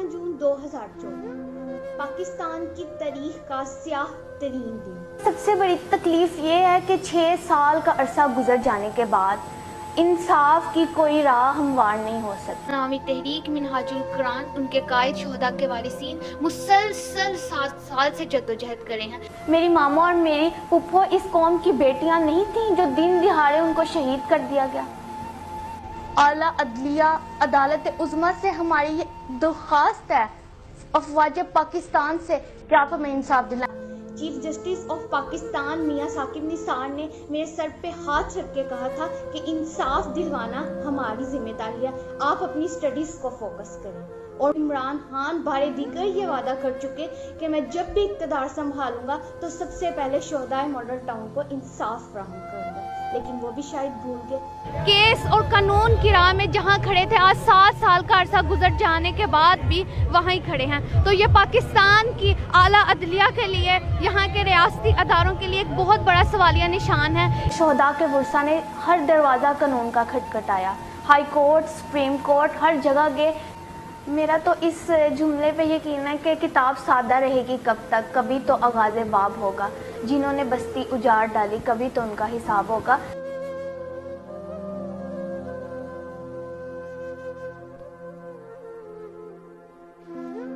जून 2014 पाकिस्तान की तारीख का स्याह तरीन दिन। सबसे बड़ी तकलीफ ये है कि 6 साल का अरसा गुजर जाने के बाद इंसाफ की कोई राह हमवार नहीं हो सकती। नामी तहरीक मिनहाजुल कुरान उनके कायद शोहदा के वारिसीन मुसलसल 7 साल से जद्दोजहद करे हैं। मेरी मामा और मेरी फुफ्फो इस कौम की बेटियां नहीं थीं जो दिन दिहाड़े उनको शहीद कर दिया गया। आला अदलिया अदालत उज़्मा से हमारी ये दरख्वास्त है अफवाज पाकिस्तान से कि आप हमें इंसाफ दिलाएं। चीफ जस्टिस ऑफ पाकिस्तान मियां साकिब निसार ने मेरे सर पे हाथ रख के कहा था कि इंसाफ दिलवाना हमारी जिम्मेदारी है, आप अपनी स्टडीज को फोकस करें। और इमरान खान बारे दीगर ये वादा कर चुके कि मैं जब भी इक़्तिदार संभालूंगा तो सबसे पहले शोहदाए मॉडल टाउन को इंसाफ फराहम करूंगा, लेकिन वो भी शायद भूल गए। केस और कानून की राह में जहां खड़े थे आज 7 साल का अरसा गुजर जाने के बाद भी वहां ही खड़े हैं। तो ये पाकिस्तान की आला अदलिया के लिए, यहाँ के रियासती अदारों के लिए एक बहुत बड़ा सवालिया निशान है। शोहदा के वर्सा ने हर दरवाज़ा कानून का खटखटाया, हाई कोर्ट, सुप्रीम कोर्ट, हर जगह गए। मेरा तो इस जुमले पे यकीन है कि किताब सादा रहेगी कब तक, कभी तो आगाज़ बाब होगा। जिन्होंने बस्ती उजाड़ डाली कभी तो उनका हिसाब होगा।